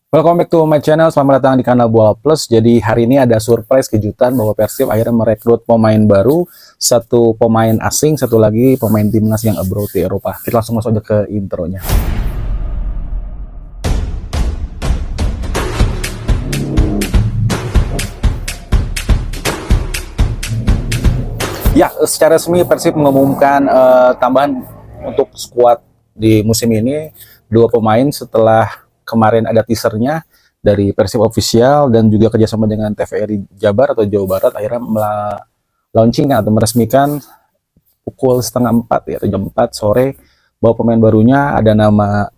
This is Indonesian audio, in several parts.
Welcome back to my channel, selamat datang di kanal Bola Plus. Jadi hari ini ada surprise kejutan bahwa Persib akhirnya merekrut pemain baru, satu pemain asing, satu lagi pemain timnas yang abroad di Eropa. Kita langsung masuk aja ke intronya. Ya, secara resmi Persib mengumumkan tambahan untuk skuad di musim ini, dua pemain setelah kemarin ada teasernya dari Persib Official dan juga kerjasama dengan TVRI Jabar atau Jawa Barat akhirnya launching atau meresmikan pukul setengah 4 ya, atau jam 4 sore bahwa pemain barunya ada nama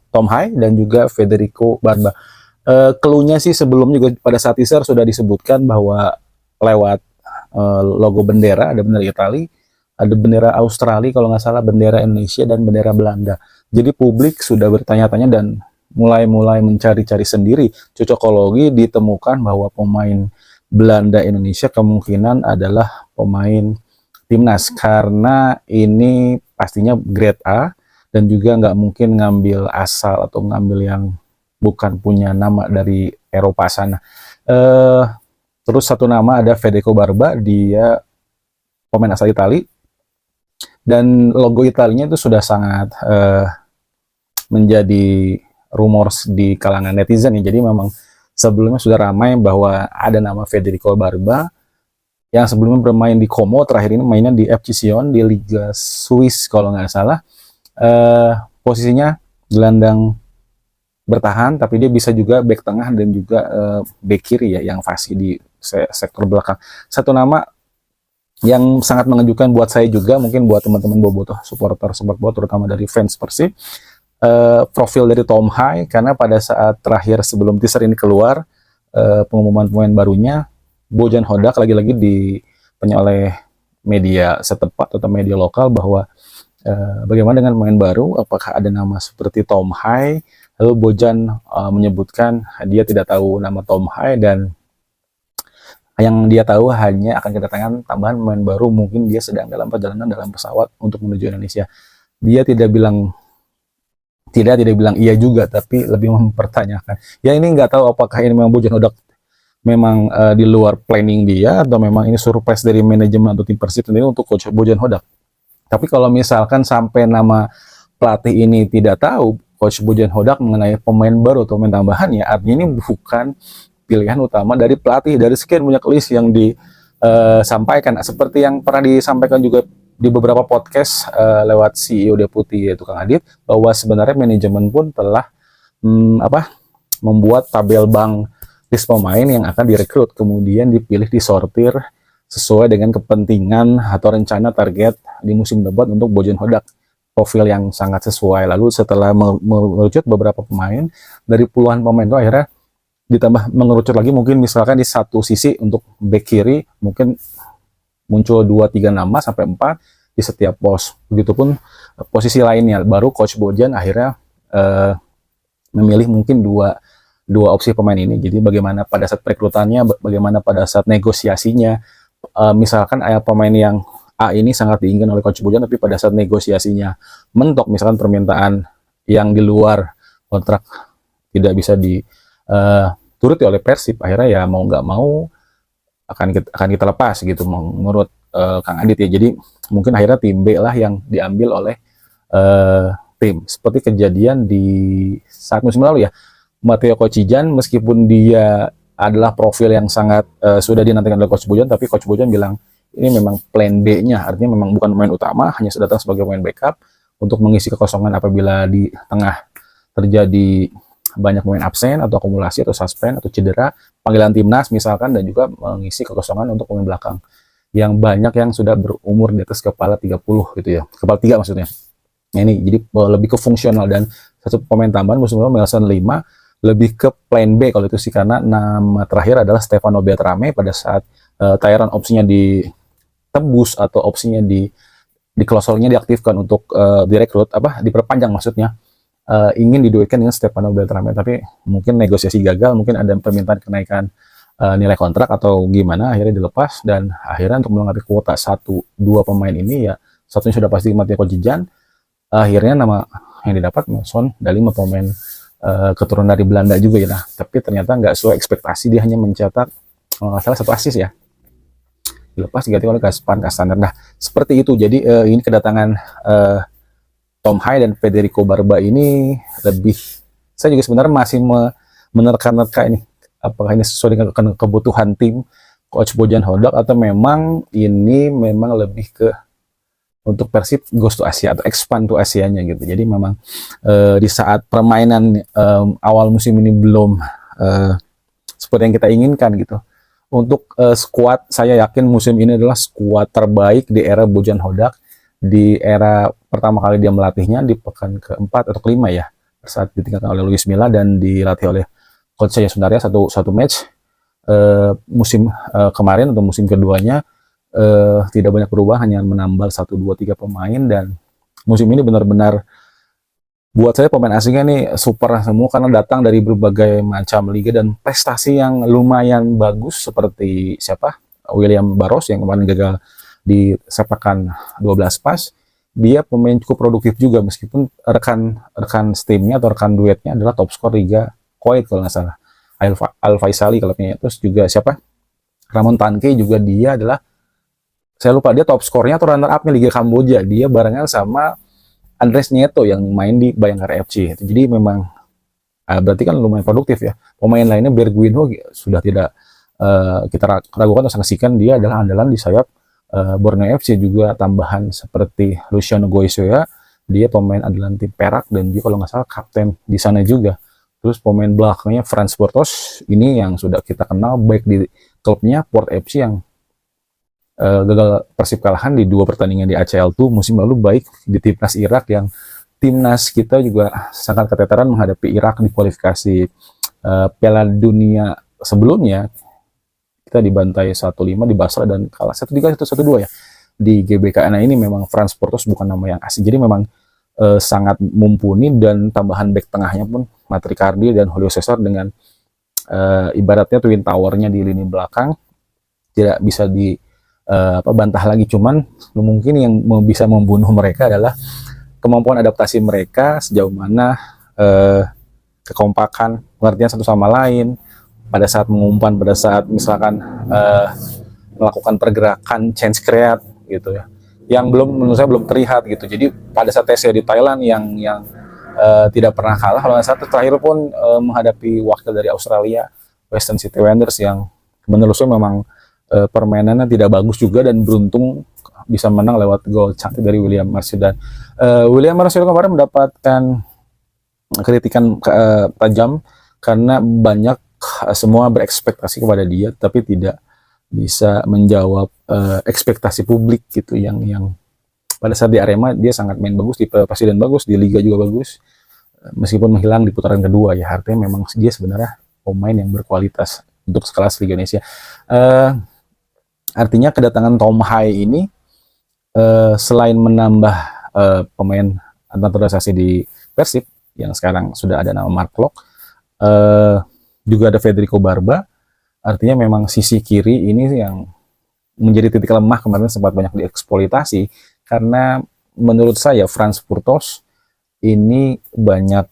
Tom Hai dan juga Federico Barba. Cluenya sih sebelum juga pada saat teaser sudah disebutkan bahwa lewat logo bendera, ada bendera Italia, ada bendera Australia kalau nggak salah, bendera Indonesia dan bendera Belanda. Jadi publik sudah bertanya-tanya dan mulai mencari-cari sendiri. Cocokologi ditemukan bahwa pemain Belanda Indonesia kemungkinan adalah pemain timnas karena ini pastinya grade A dan juga nggak mungkin ngambil asal atau ngambil yang bukan punya nama dari Eropa sana. Terus satu nama ada Federico Barba, dia pemain asal Italia dan logo Italianya itu sudah sangat menjadi rumors di kalangan netizen ya. Jadi memang sebelumnya sudah ramai bahwa ada nama Federico Barba yang sebelumnya bermain di Como, terakhir ini mainnya di FC Sion di Liga Swiss kalau nggak salah. Posisinya gelandang bertahan, tapi dia bisa juga back tengah dan juga back kiri ya, yang fasih di sektor belakang. Satu nama yang sangat mengejutkan buat saya juga, mungkin buat teman-teman bobotoh supporter sepak bola terutama dari fans Persib, profil dari Tom Hai, karena pada saat terakhir sebelum teaser ini keluar, pengumuman pemain barunya, Bojan Hodak lagi-lagi ditanya oleh media setempat atau media lokal bahwa bagaimana dengan pemain baru, apakah ada nama seperti Tom Hai. Lalu Bojan menyebutkan dia tidak tahu nama Tom Hai dan yang dia tahu hanya akan kedatangan tambahan pemain baru, mungkin dia sedang dalam perjalanan dalam pesawat untuk menuju Indonesia. Dia tidak bilang iya juga, tapi lebih mempertanyakan. Ya ini nggak tahu apakah ini memang Bojan Hodak memang di luar planning dia atau memang ini surprise dari manajemen atau tim Persib sendiri untuk coach Bojan Hodak. Tapi kalau misalkan sampai nama pelatih ini tidak tahu coach Bojan Hodak mengenai pemain baru atau pemain tambahan, ya artinya ini bukan pilihan utama dari pelatih dari sekian banyak list yang disampaikan. Seperti yang pernah disampaikan juga di beberapa podcast lewat CEO Deputi yaitu Kang Adit, bahwa sebenarnya manajemen pun telah membuat tabel bank list pemain yang akan direkrut, kemudian dipilih, disortir sesuai dengan kepentingan atau rencana target di musim depan untuk Bojan Hodak. Profil yang sangat sesuai. Lalu setelah merucut beberapa pemain dari puluhan pemain itu, akhirnya ditambah mengerucut lagi, mungkin misalkan di satu sisi untuk back kiri mungkin muncul 2-3 nama sampai 4 di setiap pos. Begitupun posisi lainnya. Baru coach Bojan akhirnya memilih mungkin dua opsi pemain ini. Jadi bagaimana pada saat perekrutannya, bagaimana pada saat negosiasinya. Misalkan pemain yang A ini sangat diinginkan oleh coach Bojan, tapi pada saat negosiasinya mentok, misalkan permintaan yang di luar kontrak tidak bisa dituruti oleh Persib, akhirnya ya mau nggak mau akan kita lepas gitu, menurut Kang Adit ya. Jadi mungkin akhirnya tim B lah yang diambil oleh tim, seperti kejadian di saat musim lalu ya. Matteo Kocijan, meskipun dia adalah profil yang sangat sudah dinantikan oleh coach Bojan, tapi coach Bojan bilang ini memang plan B-nya, artinya memang bukan pemain utama, hanya datang sebagai pemain backup untuk mengisi kekosongan apabila di tengah terjadi banyak pemain absen atau akumulasi atau suspend atau cedera, panggilan timnas misalkan, dan juga mengisi kekosongan untuk pemain belakang yang banyak yang sudah berumur di atas kepala 30 gitu ya, kepala 3 maksudnya. Nah, ini jadi lebih ke fungsional, dan satu pemain tambahan musim lalu Melson 5 lebih ke plan B kalau itu sih, karena nama terakhir adalah Stefano Beltrame. Pada saat Tyron opsinya ditebus atau opsinya di klausulnya diaktifkan untuk direkrut, diperpanjang maksudnya, ingin diduetkan dengan Stefano Beltrame, tapi mungkin negosiasi gagal, mungkin ada permintaan kenaikan nilai kontrak atau gimana, akhirnya dilepas. Dan akhirnya untuk melengkapi kuota 1-2 pemain ini, ya satunya sudah pasti Matteo Kocijan, akhirnya nama yang didapat Melson dari 5 pemain keturunan dari Belanda juga ya. Nah, tapi ternyata nggak sesuai ekspektasi, dia hanya mencetak nggak salah 1 assist ya, dilepas diganti oleh Gaspar Castaner. Nah, seperti itu. Jadi ini kedatangan Tom Hai dan Federico Barba ini lebih, saya juga sebenarnya masih menerka-nerka ini apakah ini sesuai dengan kebutuhan tim Coach Bojan Hodak atau memang ini memang lebih ke untuk Persib goes to Asia atau expand to Asianya gitu. Jadi memang di saat permainan awal musim ini belum seperti yang kita inginkan gitu. Untuk skuad, saya yakin musim ini adalah skuad terbaik di era Bojan Hodak, di era pertama kali dia melatihnya di pekan keempat atau kelima ya, saat ditinggalkan oleh Luis Milla dan dilatih oleh Coach Jaya Sundarya satu match musim kemarin atau musim keduanya. Tidak banyak berubah, hanya menambal 1, 2, 3 pemain, dan musim ini benar-benar buat saya pemain asingnya nih super semua karena datang dari berbagai macam liga dan prestasi yang lumayan bagus, seperti siapa, William Barros yang kemarin gagal di sepakan 12 pas. Dia pemain cukup produktif juga meskipun rekan timnya atau rekan duetnya adalah top skor Liga Kuwait kalau nggak salah, Al Faisali klubnya. Terus juga siapa, Ramon Tanke juga, dia adalah, saya lupa dia top skornya atau runner up-nya Liga Kamboja. Dia barengan sama Andres Nieto yang main di Bayangkara FC. Jadi memang berarti kan lumayan produktif ya. Pemain lainnya Berguinho sudah tidak kita ragukan atau saksikan, dia adalah andalan di sayap Borneo FC. Juga tambahan seperti Luciano Goisoya, dia pemain andalan tim Perak dan dia kalau nggak salah kapten di sana juga. Terus pemain belakangnya Franz Bortos, ini yang sudah kita kenal baik di klubnya Port FC yang gagal Persib kalahan di 2 pertandingan di ACL2 musim lalu, baik di timnas Irak yang timnas kita juga sangat keteteran menghadapi Irak di kualifikasi Piala Dunia sebelumnya. Kita dibantai 1-5 di Basra dan kalah 1-3, 1-2 ya di GBK. Nah, ini memang Franz Portos bukan nama yang asing, jadi memang sangat mumpuni, dan tambahan back tengahnya pun Matricardi dan Julio Cesar dengan ibaratnya twin towernya di lini belakang tidak bisa bantah lagi. Cuman mungkin yang bisa membunuh mereka adalah kemampuan adaptasi mereka, sejauh mana kekompakan, pengertian satu sama lain pada saat mengumpan, pada saat misalkan melakukan pergerakan change create gitu ya, yang menurut saya belum terlihat gitu. Jadi pada saat tesnya di Thailand yang tidak pernah kalah, kalau nggak salah terakhir pun menghadapi wakil dari Australia, Western City Wanderers, yang menurut saya memang permainannya tidak bagus juga, dan beruntung bisa menang lewat gol cantik dari William Marshall. Dan William Marshall kemarin mendapatkan kritikan tajam karena banyak semua berekspektasi kepada dia tapi tidak bisa menjawab ekspektasi publik gitu, yang pada saat di Arema dia sangat main bagus, di Presiden bagus, di Liga juga bagus, meskipun menghilang di putaran kedua ya. Artinya memang dia sebenarnya pemain yang berkualitas untuk sekelas Liga Indonesia. Artinya kedatangan Tom Hai ini selain menambah pemain naturalisasi di Persib yang sekarang sudah ada nama Mark Locke, juga ada Federico Barba. Artinya memang sisi kiri ini yang menjadi titik lemah kemarin, sempat banyak dieksploitasi karena menurut saya Franz Portos ini banyak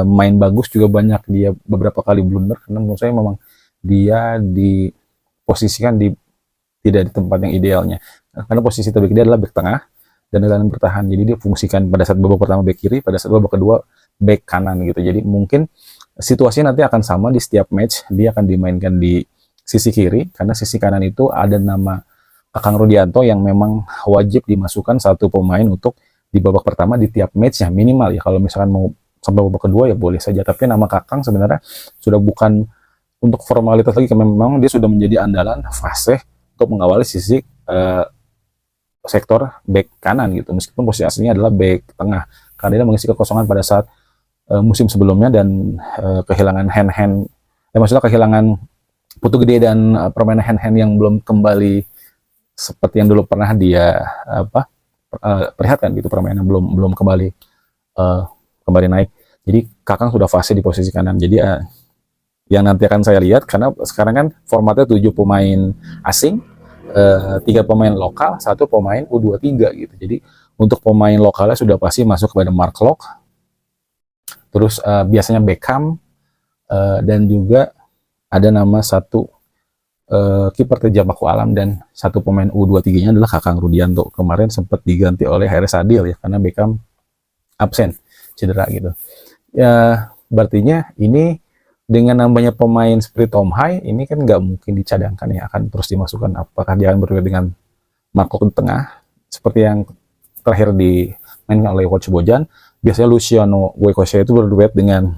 main bagus, juga banyak dia beberapa kali blunder karena menurut saya memang dia diposisikan tidak di tempat yang idealnya, karena posisi terbaik dia adalah back tengah dan gelandang bertahan. Jadi dia fungsikan pada saat babak pertama back kiri, pada saat babak kedua back kanan gitu. Jadi mungkin situasinya nanti akan sama di setiap match, dia akan dimainkan di sisi kiri karena sisi kanan itu ada nama Kakang Rudianto yang memang wajib dimasukkan satu pemain untuk di babak pertama di tiap match ya, minimal ya. Kalau misalkan mau sampai babak kedua ya boleh saja, tapi nama Kakang sebenarnya sudah bukan untuk formalitas lagi, karena memang dia sudah menjadi andalan fase untuk mengawali sisi sektor back kanan gitu, meskipun posisi aslinya adalah back tengah karena dia mengisi kekosongan pada saat musim sebelumnya dan kehilangan maksudnya kehilangan Putu Gede dan permainan hand-hand yang belum kembali seperti yang dulu pernah dia perlihatkan gitu, permainan belum kembali naik. Jadi Kakang sudah fase di posisi kanan. Jadi yang nanti akan saya lihat, karena sekarang kan formatnya 7 pemain asing, 3 pemain lokal, 1 pemain U23 gitu. Jadi untuk pemain lokalnya sudah pasti masuk kepada Mark Locke, terus biasanya Beckham, dan juga ada nama satu kiper terjam Paku Alam, dan satu pemain U23-nya adalah Kakang Rudianto. Kemarin sempat diganti oleh Haris Adil ya, karena Beckham absen, cedera gitu. Ya, berartinya ini dengan nambahnya pemain seperti Tom Hai, ini kan nggak mungkin dicadangkan ya, akan terus dimasukkan. Apakah dia akan berduet dengan Marco di tengah, seperti yang terakhir dimainkan oleh Coach Bojan. Biasanya Luciano Goycochea itu berduet dengan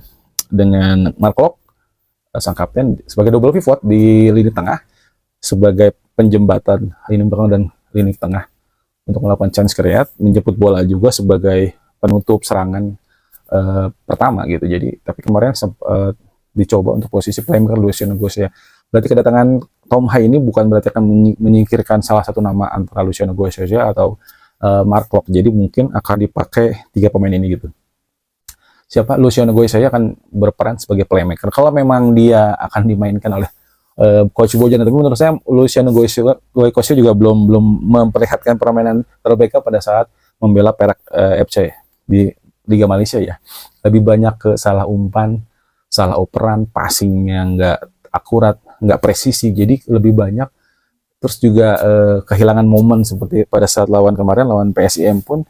Marco, sang kapten, sebagai double pivot di lini tengah, sebagai penjembatan lini belakang dan lini tengah untuk melakukan chance create, menjemput bola juga sebagai penutup serangan pertama gitu. Jadi tapi kemarin dicoba untuk posisi playmaker Luciano Goycochea. Berarti kedatangan Tom Hai ini bukan berarti akan menyingkirkan salah satu nama antara Luciano Goycochea atau Mark Klok. Jadi mungkin akan dipakai 3 pemain ini gitu. Siapa? Luciano Goycochea akan berperan sebagai playmaker. Kalau memang dia akan dimainkan oleh Coach Bojan, tapi menurut saya Luciano Goycochea juga belum memperlihatkan permainan terbaiknya pada saat membela Perak FC di Liga Malaysia ya. Lebih banyak ke salah umpan, salah operan, passingnya nggak akurat, nggak presisi. Jadi lebih banyak. Terus juga kehilangan momen seperti pada saat kemarin lawan PSIM pun,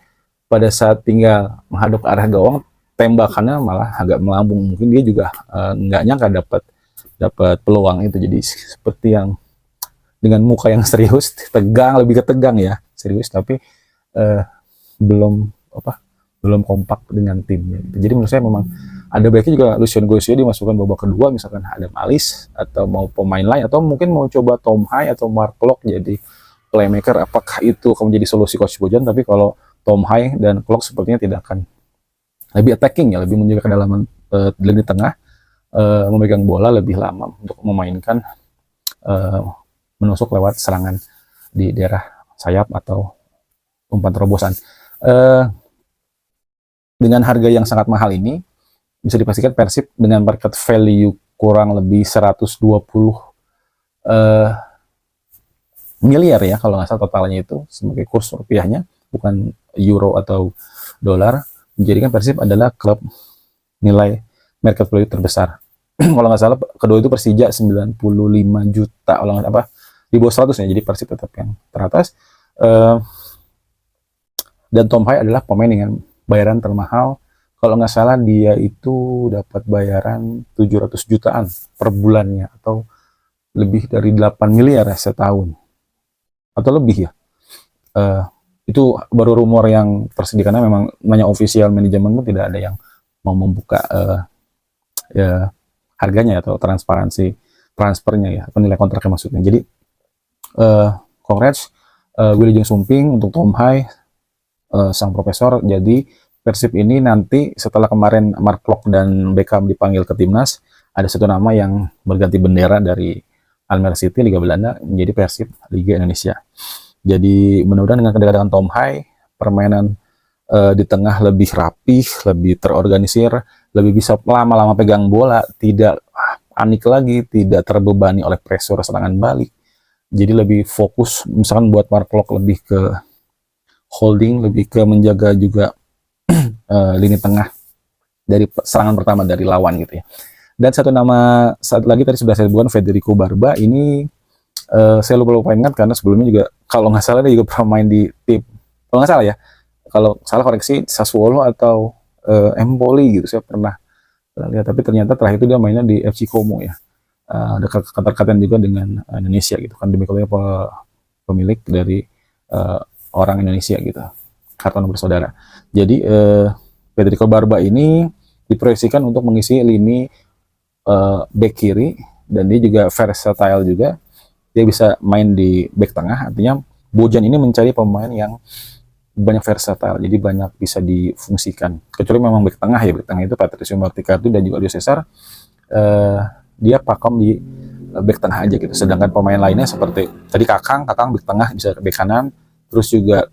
pada saat tinggal menghadap ke arah gawang, tembakannya malah agak melambung. Mungkin dia juga nggak nyangka dapat peluang itu. Jadi seperti yang dengan muka yang serius, tegang, lebih ke tegang ya, serius, tapi belum kompak dengan timnya. Jadi menurut saya memang ada baiknya juga Luciano Goycochea dimasukkan babak kedua, misalkan Adam Alis atau mau pemain lain, atau mungkin mau coba Tom Hai atau Mark Klok jadi playmaker. Apakah itu akan menjadi solusi Coach Bojan? Tapi kalau Tom Hai dan Klok sepertinya tidak akan, lebih attacking ya, lebih menjaga kedalaman lini tengah, memegang bola lebih lama untuk memainkan menusuk lewat serangan di daerah sayap atau umpan terobosan. Dengan harga yang sangat mahal ini, bisa dipastikan Persib dengan market value kurang lebih 120 miliar ya, kalau nggak salah totalnya itu, sebagai kurs rupiahnya, bukan euro atau dolar, menjadikan Persib adalah klub nilai market value terbesar. Kalau nggak salah kedua itu Persija 95 juta, kalau nggak di bawah 100 ya, jadi Persib tetap yang teratas. Dan Tom Hai adalah pemain dengan bayaran termahal. Kalau nggak salah dia itu dapat bayaran 700 jutaan per bulannya, atau lebih dari 8 miliar ya setahun, atau lebih ya. Itu baru rumor yang tersedia, karena memang namanya official manajemen pun tidak ada yang mau membuka ya harganya atau transparansi transfernya ya, penilai kontraknya maksudnya. Jadi congrats Wilujeng Sumping untuk Tom Hai, sang profesor. Jadi Persib ini nanti setelah kemarin Mark Klok dan Beckham dipanggil ke timnas, ada satu nama yang berganti bendera dari Almere City Liga Belanda menjadi Persib Liga Indonesia. Jadi mudah-mudahan dengan kedatangan Tom Hai, permainan di tengah lebih rapih, lebih terorganisir, lebih bisa lama-lama pegang bola, tidak panik lagi, tidak terbebani oleh pressure serangan balik. Jadi lebih fokus, misalkan buat Mark Klok lebih ke holding, lebih ke menjaga juga lini tengah dari serangan pertama dari lawan gitu ya. Dan satu nama saat lagi tadi sudah saya sebutkan, Federico Barba. Ini saya lupa ingat karena sebelumnya juga kalau nggak salah dia juga pernah main di tim, kalau nggak salah ya, kalau salah koreksi, Sassuolo atau Empoli gitu, saya pernah lihat. Tapi ternyata terakhir itu dia mainnya di FC Como ya. Ada keterkaitan juga dengan Indonesia gitu kan, demikian pemilik dari orang Indonesia gitu, Kartono bersaudara. Jadi Federico Barba ini diproyeksikan untuk mengisi lini back kiri, dan dia juga versatile juga. Dia bisa main di back tengah. Artinya Bojan ini mencari pemain yang banyak versatile, jadi banyak bisa difungsikan. Kecuali memang back tengah ya, back tengah itu Patricio Marticardo dan juga Dio Cesar, dia pakem di back tengah aja gitu. Sedangkan pemain lainnya seperti tadi Kakang back tengah bisa back kanan, terus juga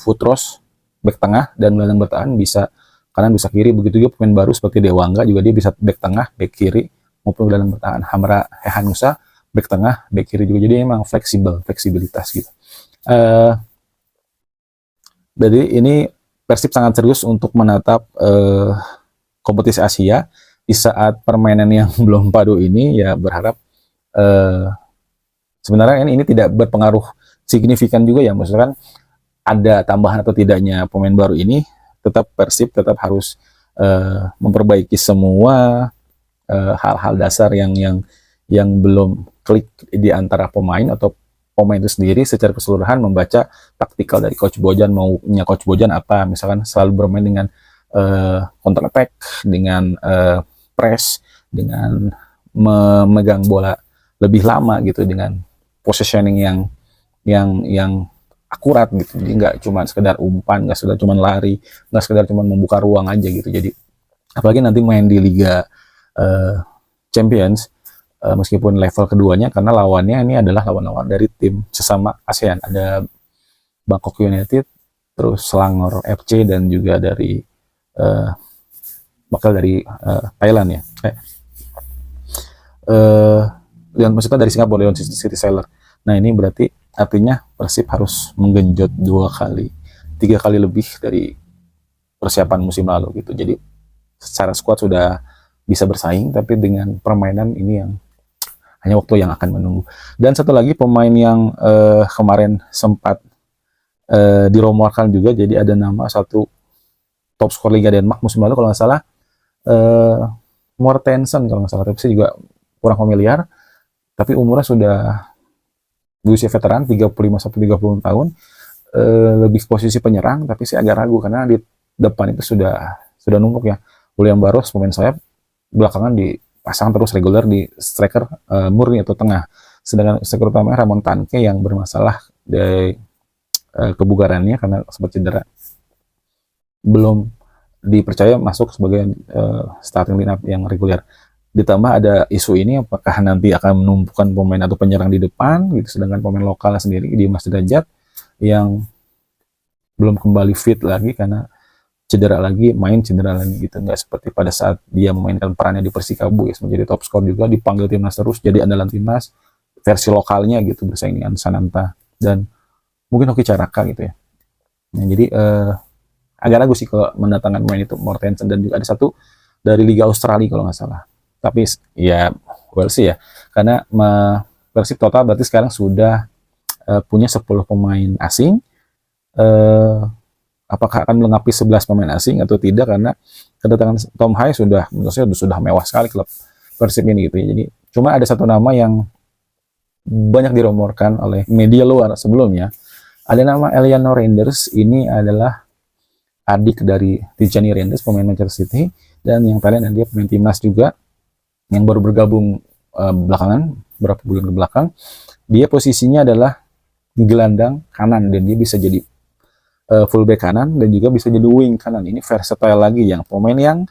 Futros back tengah dan gelandang bertahan bisa kanan bisa kiri. Begitu juga pemain baru seperti Dewangga juga dia bisa back tengah, back kiri maupun gelandang bertahan. Hamra Hehanusa back tengah, back kiri juga. Jadi emang fleksibilitas gitu. Jadi ini Persib sangat serius untuk menatap kompetisi Asia di saat permainan yang belum padu ini, ya berharap sebenarnya ini tidak berpengaruh signifikan juga ya, maksudnya kan ada tambahan atau tidaknya pemain baru ini, tetap Persib tetap harus memperbaiki semua hal-hal dasar yang belum klik di antara pemain atau pemain itu sendiri secara keseluruhan, membaca taktikal dari Coach Bojan. Maunya Coach Bojan apa, misalkan selalu bermain dengan counter attack, dengan press, dengan memegang bola lebih lama gitu, dengan positioning yang akurat gitu. Jadi nggak cuma sekedar umpan, nggak sekedar cuma lari, nggak sekedar cuma membuka ruang aja gitu. Jadi apalagi nanti main di Liga Champions, meskipun level keduanya, karena lawannya ini adalah lawan-lawan dari tim sesama ASEAN, ada Bangkok United, terus Selangor FC, dan juga dari bakal dari Thailand ya, Leon, maksudnya dari Singapura, Leon City Sailor. Nah ini berarti artinya Persib harus menggenjot 3 kali lebih dari persiapan musim lalu gitu. Jadi secara squad sudah bisa bersaing, tapi dengan permainan ini yang hanya waktu yang akan menunggu. Dan satu lagi pemain yang kemarin sempat dirumorkan juga, jadi ada nama satu top skor Liga Denmark musim lalu kalau nggak salah, Mortensen kalau nggak salah, tapi saya juga kurang familiar, tapi umurnya sudah berusia veteran 35-30 tahun, lebih posisi penyerang, tapi saya agak ragu karena di depan itu sudah numpuk ya. William Barros pemain sayap, belakangan dipasang terus reguler di striker murni atau tengah, sedangkan striker utama Ramon Tanke yang bermasalah dari kebugarannya karena sempat cedera, belum dipercaya masuk sebagai starting lineup yang reguler. Ditambah ada isu ini, apakah nanti akan menumpukan pemain atau penyerang di depan gitu, sedangkan pemain lokal sendiri di Mas Derajat yang belum kembali fit lagi karena cedera lagi, main cedera lagi gitu, nggak seperti pada saat dia memainkan perannya di Persikabo ya, menjadi top skor juga, dipanggil timnas terus, jadi andalan timnas versi lokalnya gitu, bersaing dengan Sananta dan mungkin Hoki Caraka gitu ya. Nah, jadi agak ragu sih kalau mendatangkan pemain itu, Mortensen, dan juga ada satu dari Liga Australia kalau nggak salah. Tapi ya well sih ya, karena Persib total berarti sekarang sudah punya 10 pemain asing. Apakah akan melengkapi 11 pemain asing atau tidak, karena kedatangan Tom Hai sudah, menurut saya sudah mewah sekali klub Persib ini gitu ya. Jadi cuma ada satu nama yang banyak dirumorkan oleh media luar sebelumnya, ada nama Eliano Reinders. Ini adalah adik dari Tijani Reinders, pemain Manchester City, dan yang Thailand, dan dia pemain timnas juga yang baru bergabung belakangan, beberapa bulan ke belakang. Dia posisinya adalah gelandang kanan, dan dia bisa jadi fullback kanan dan juga bisa jadi wing kanan. Ini versatile lagi, yang pemain yang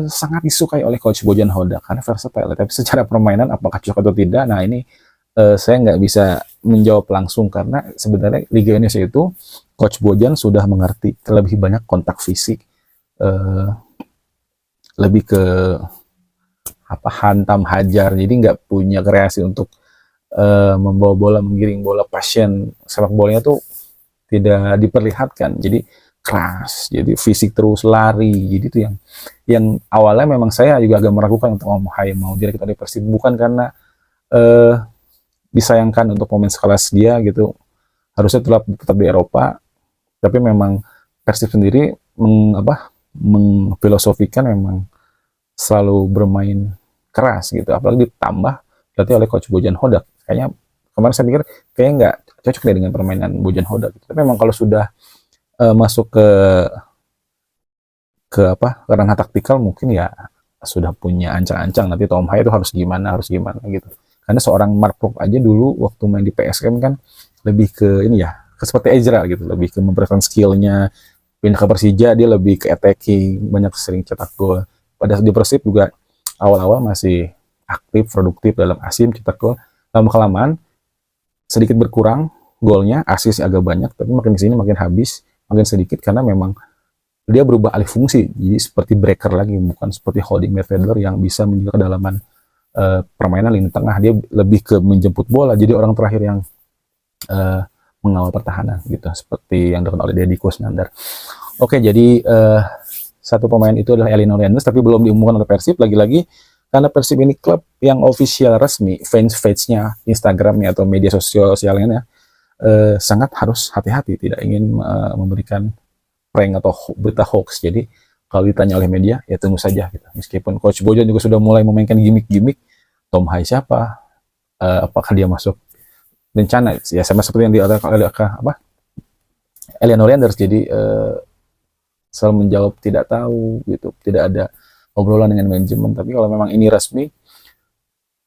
sangat disukai oleh Coach Bojan Hodak karena versatile. Tapi secara permainan apakah cocok atau tidak, nah ini saya nggak bisa menjawab langsung, karena sebenarnya Liga Indonesia itu Coach Bojan sudah mengerti lebih banyak kontak fisik, lebih ke hantam hajar, jadi nggak punya kreasi untuk membawa bola, menggiring bola. Passion sepak bolanya tuh tidak diperlihatkan, jadi keras, jadi fisik terus, lari. Jadi itu yang awalnya memang saya juga agak meragukan untuk mau direkrut dari Persib, bukan karena disayangkan untuk pemain sekelas dia gitu, harusnya tetap di Eropa, tapi memang Persib sendiri mengfilosofikan memang selalu bermain keras gitu, apalagi ditambah berarti oleh Coach Bojan Hodak. Kayaknya kemarin saya pikir kayaknya nggak cocok deh dengan permainan Bojan Hodak gitu. Tapi memang kalau sudah masuk ke ranah taktikal, mungkin ya sudah punya ancang-ancang nanti Tom Hai itu harus gimana gitu. Karena seorang Mark Prok aja dulu waktu main di PSM kan lebih ke ini ya, seperti Ezra gitu, lebih ke memperlihatkan skillnya. Pindah ke Persija dia lebih ke attacking, banyak sering cetak gol. Pada di Persib juga awal-awal masih aktif, produktif dalam asim, cetak gol. Lama-kelamaan sedikit berkurang golnya, asis agak banyak, tapi makin kesini makin habis, makin sedikit, karena memang dia berubah alih fungsi, jadi seperti breaker lagi, bukan seperti holding midfielder yang bisa menjaga kedalaman permainan lini tengah. Dia lebih ke menjemput bola, jadi orang terakhir yang mengawal pertahanan gitu, seperti yang dilakukan oleh Deddy Kusnandar. Oke, jadi satu pemain itu adalah Elino Leanders, tapi belum diumumkan oleh Persib. Lagi-lagi karena Persib ini klub yang official resmi, fans-fansnya, Instagramnya atau media sosialnya sangat harus hati-hati, tidak ingin memberikan prank atau berita hoax. Jadi kalau ditanya oleh media, ya tunggu saja gitu. Meskipun Coach Bojan juga sudah mulai memainkan gimmick-gimmick, Tom Hai siapa, apakah dia masuk rencana, ya sama seperti yang Elino Leanders. Jadi selalu menjawab tidak tahu gitu, tidak ada obrolan dengan manajemen. Tapi kalau memang ini resmi,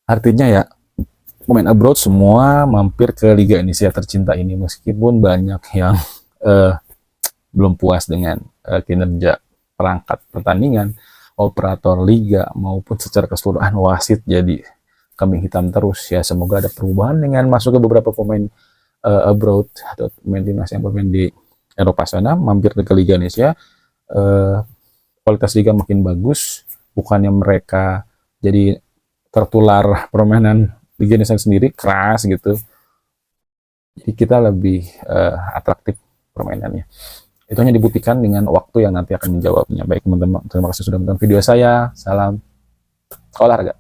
artinya ya pemain abroad semua mampir ke Liga Indonesia tercinta ini, meskipun banyak yang belum puas dengan kinerja perangkat pertandingan, operator liga maupun secara keseluruhan wasit jadi kambing hitam terus. Ya semoga ada perubahan dengan masuk ke beberapa pemain abroad atau pemain timnas yang bermain di Eropa sana, mampir ke Liga Indonesia. Kualitas liga makin bagus, bukannya mereka jadi tertular permainan Liga Indonesia sendiri keras gitu, jadi kita lebih atraktif permainannya. Itu hanya dibuktikan dengan waktu yang nanti akan menjawabnya. Baik teman-teman, terima kasih sudah menonton video saya. Salam olahraga.